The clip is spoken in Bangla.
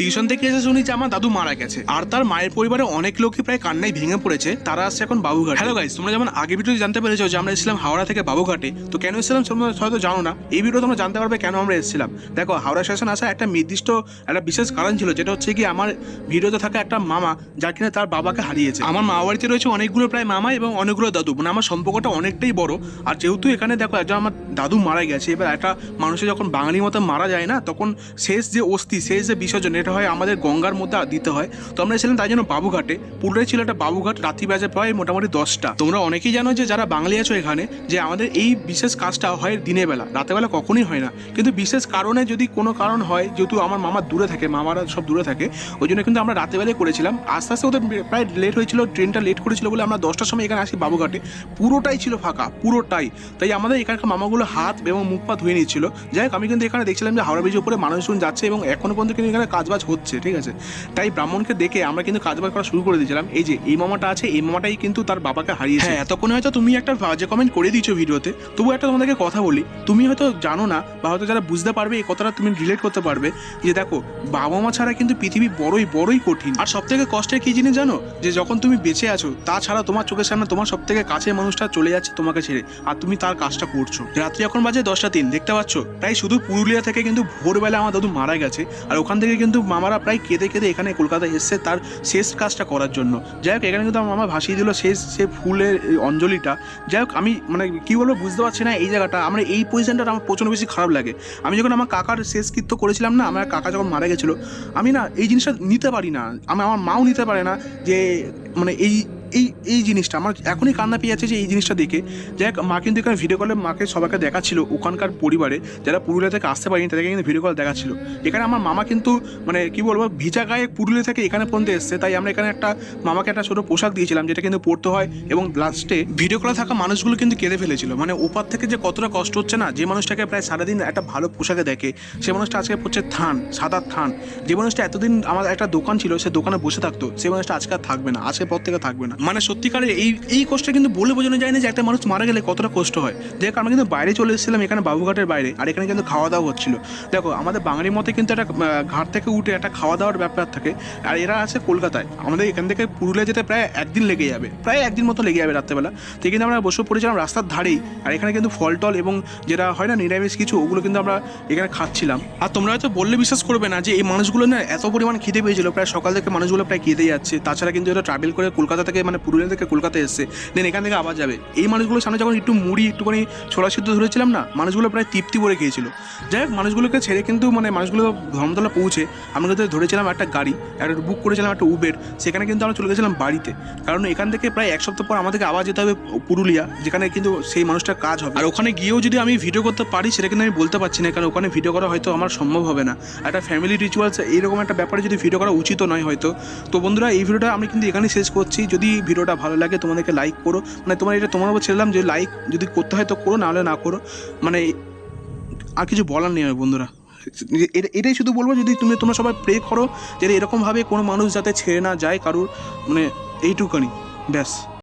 টিউশন থেকে এসে শুনি যে আমার দাদু মারা গেছে আর তার মায়ের পরিবারে অনেক লোকই প্রায় কান্নায় ভেঙে পড়েছে। তারা আসছে এখন বাবুঘাট। হ্যালো গাইস, তোমরা যেমন আগে ভিডিওতে জানতে পেরেছো যে আমরা এসেছিলাম হাওড়া থেকে বাবুঘাটে। তো কেন এসেছিলাম তোমরা হয়তো জানো না, এই ভিডিও তোমরা জানতে পারবে কেন আমরা এসেছিলাম। দেখো, হাওড়া স্টেশন আসা একটা নির্দিষ্ট একটা বিশেষ কারণ ছিল, যেটা হচ্ছে কি আমার ভিডিওতে থাকা একটা মামা যার কিনা তার বাবাকে হারিয়েছে। আমার মা বাড়িতে রয়েছে অনেকগুলো প্রায় মামা এবং অনেকগুলো দাদু, মানে আমার সম্পর্কটা অনেকটাই বড়। আর যেহেতু এখানে দেখো একজন আমার দাদু মারা গেছে, এবার একটা মানুষের যখন বাঙালির মতো মারা যায় না, তখন শেষ যে অস্থি, শেষ যে বিসর্জন, এটা হয় আমাদের গঙ্গার মধ্যে দিতে হয়। তো আমরা এসেছিলাম তাই জন্য বাবুঘাটে। পুরোটাই ছিল একটা বাবুঘাট। রাত্রি বাজে প্রায় মোটামুটি 10টা। তোমরা অনেকেই জানো যে যারা বাঙালি আছো এখানে, যে আমাদের এই বিশেষ কাজটা হয় দিনের বেলা, রাতের বেলা কখনোই হয় না। কিন্তু বিশেষ কারণে যদি কোনো কারণ হয়, যেহেতু আমার মামা দূরে থাকে, মামারা সব দূরে থাকে, ওই জন্য কিন্তু আমরা রাতের বেলায় করেছিলাম। আস্তে আস্তে ওদের প্রায় লেট হয়েছিল, ট্রেনটা লেট করেছিল বলে আমরা 10টার সময় এখানে আসি বাবুঘাটে। পুরোটাই ছিল ফাঁকা, পুরোটাই। তাই আমাদের এখানকার মামাগুলো হাত এবং মুখ পা ধুয়ে নিচ্ছিল। যাই হোক, আমি কিন্তু এখানে দেখছিলাম যে হাওড়া ব্রিজের উপরে মানুষজন যাচ্ছে এবং এখনো পর্যন্ত কিন্তু এখানে কাজবাজ হচ্ছে, ঠিক আছে। তাই ব্রাহ্মণকে দেখে আমরা কিন্তু কাজবাজ করা শুরু করে দিয়েছিলাম। এই যে এই মামাটা আছে, এই মামাটাই কিন্তু তার বাবাকে হারিয়েছে। হ্যাঁ, এতক্ষণে হয়তো তুমি একটা বাজে কমেন্ট করে দিয়েছো ভিডিওতে, তবু একটা তোমাদেরকে কথা বলি। তুমি হয়তো জানো না, বা হয়তো যারা বুঝতে পারবে এই কথাটা তুমি রিলেট করতে পারবে, যে দেখো, বাবা মা ছাড়া কিন্তু পৃথিবী বড়ই কঠিন। আর সব থেকে কষ্টের কি জিনিস জানো, যে যখন তুমি বেঁচে আছো, তাছাড়া তোমার চোখের সামনে তোমার সব থেকে কাছের মানুষটা চলে যাচ্ছে তোমাকে ছেড়ে, আর তুমি তার কাজটা করছো। রাত্রি এখন বাজে 10টা 3, দেখতে পাচ্ছ। তাই শুধু পুরুলিয়া থেকে কিন্তু ভোরবেলা আমার দাদু মারা গেছে, আর ওখান থেকে কিন্তু মামারা প্রায় কেঁদে কেঁদে এখানে কলকাতায় এসছে তার শেষ কাজটা করার জন্য। যাই হোক, এখানে কিন্তু আমার মামা ভাসিয়ে দিল শেষ সে ফুলের অঞ্জলিটা। যাই হোক, আমি মানে কী বলবো বুঝতে পারছি না এই জায়গাটা, আমার এই পজিশনটা আমার প্রচণ্ড বেশি খারাপ লাগে। আমি যখন আমার কাকার শেষকৃত্য করেছিলাম না, আমার কাকা যখন মারা গেছিলো, আমি না এই জিনিসটা নিতে পারি না, আমার মাও নিতে পারে না, যে মানে এই জিনিসটা আমার এখনই কান্না পেয়ে যাচ্ছে যে এই জিনিসটা দেখে। যাই হোক, মা কিন্তু এখানে ভিডিও কলে মাকে সবাইকে দেখাচ্ছিল, ওখানকার পরিবারে যারা পুরুলিয়া থেকে আসতে পারেনি তাদেরকে কিন্তু ভিডিও কল দেখাচ্ছিল। এখানে আমার মামা কিন্তু মানে কী বলবো, ভিজা গায়ে পুরুলিয়া থেকে এখানে পর্যন্ত এসছে। তাই আমরা এখানে একটা মামাকে একটা ছোটো পোশাক দিয়েছিলাম, যেটা কিন্তু পরতে হয়। এবং লাস্টে ভিডিও কলে থাকা মানুষগুলো কিন্তু কেঁদে ফেলেছিল, মানে ওপার থেকে যে কতটা কষ্ট হচ্ছে না। যে মানুষটাকে প্রায় সারাদিন একটা ভালো পোশাকে দেখে, সে মানুষটা আজকে পড়ছে সাদা থান। যে মানুষটা এতদিন আমার একটা দোকান ছিল, সে দোকানে বসে থাকতো, সেই মানুষটা আজকে আর থাকবে না, আজকের পর থেকে থাকবে না। মানে সত্যিকারের এই কষ্টটা কিন্তু বলে বোঝানো যায় না যে একটা মানুষ মারা গেলে কতটা কষ্ট হয়। দেখো, আমরা কিন্তু বাইরে চলে এসেছিলাম, এখানে বাবুঘাটের বাইরে, আর এখানে কিন্তু খাওয়া দাওয়া হচ্ছিল। দেখো, আমাদের বাঙালির মতে কিন্তু একটা ঘাট থেকে উঠে একটা খাওয়া দাওয়ার ব্যাপার থাকে। আর এরা আছে কলকাতায়, আমাদের এখান থেকে পুরুলিয়া যেতে প্রায় একদিন লেগে যাবে, প্রায় একদিন মতো লেগে যাবে রাত্রেবেলা। তো কিন্তু আমরা বসে পড়েছিলাম রাস্তার ধারেই, আর এখানে কিন্তু ফল টল এবং যেটা হয় না নিরামিষ কিছু, ওগুলো কিন্তু আমরা এখানে খাচ্ছিলাম। আর তোমরা হয়তো বললে বিশ্বাস করবে না যে এই মানুষগুলো না এত পরিমাণ খিদে পেয়েছিল, প্রায় সকাল থেকে মানুষগুলো প্রায় কেঁদে যাচ্ছে। তাছাড়া কিন্তু এটা ট্রাভেল করে কলকাতা থেকে, মানে পুরুলিয়া থেকে কলকাতা এসছে, দেন এখান থেকে আবার যাবে। এই মানুষগুলোর সামনে যখন একটু মুড়ি একটুখানি ছোলা সিদ্ধ ধরেছিলাম না, মানুষগুলো প্রায় তৃপ্তি করে খেয়েছিল। যাই হোক, মানুষগুলোকে ছেড়ে কিন্তু মানে মানুষগুলো ধর্মতলা পৌঁছে আমরা কিন্তু ধরেছিলাম একটা গাড়ি, একটা বুক করেছিলাম একটা উবের। সেখানে কিন্তু আমরা চলে গেছিলাম বাড়িতে, কারণ এখান থেকে প্রায় 1 সপ্তাহ পর আমাদেরকে আবার যেতে হবে পুরুলিয়া, যেখানে কিন্তু সেই মানুষটার কাজ হবে। আর ওখানে গিয়েও যদি আমি ভিডিও করতে পারি সেটা কিন্তু আমি বলতে পারছি না, কারণ ওখানে ভিডিও করা হয়তো আমার সম্ভব হবে না। একটা ফ্যামিলি রিচুয়ালস এইরকম একটা ব্যাপারে যদি ভিডিও করা উচিত নয় হয়তো। তো বন্ধুরা, এই ভিডিওটা আমি কিন্তু এখানেই শেষ করছি। যদি ভিডিওটা ভালো লাগে তোমাদেরকে লাইক করো, মানে তোমার উপর ছেড়লাম যে লাইক যদি করতে হয় তো করো, নাহলে না করো। মানে আর কিছু বলার নেই বন্ধুরা, এটাই শুধু বলবো, যদি তোমরা সবাই প্রে করো যে এরকমভাবে কোনো মানুষ যাতে ছেড়ে না যায় কারুর, মানে এইটুকুনি ব্যাস।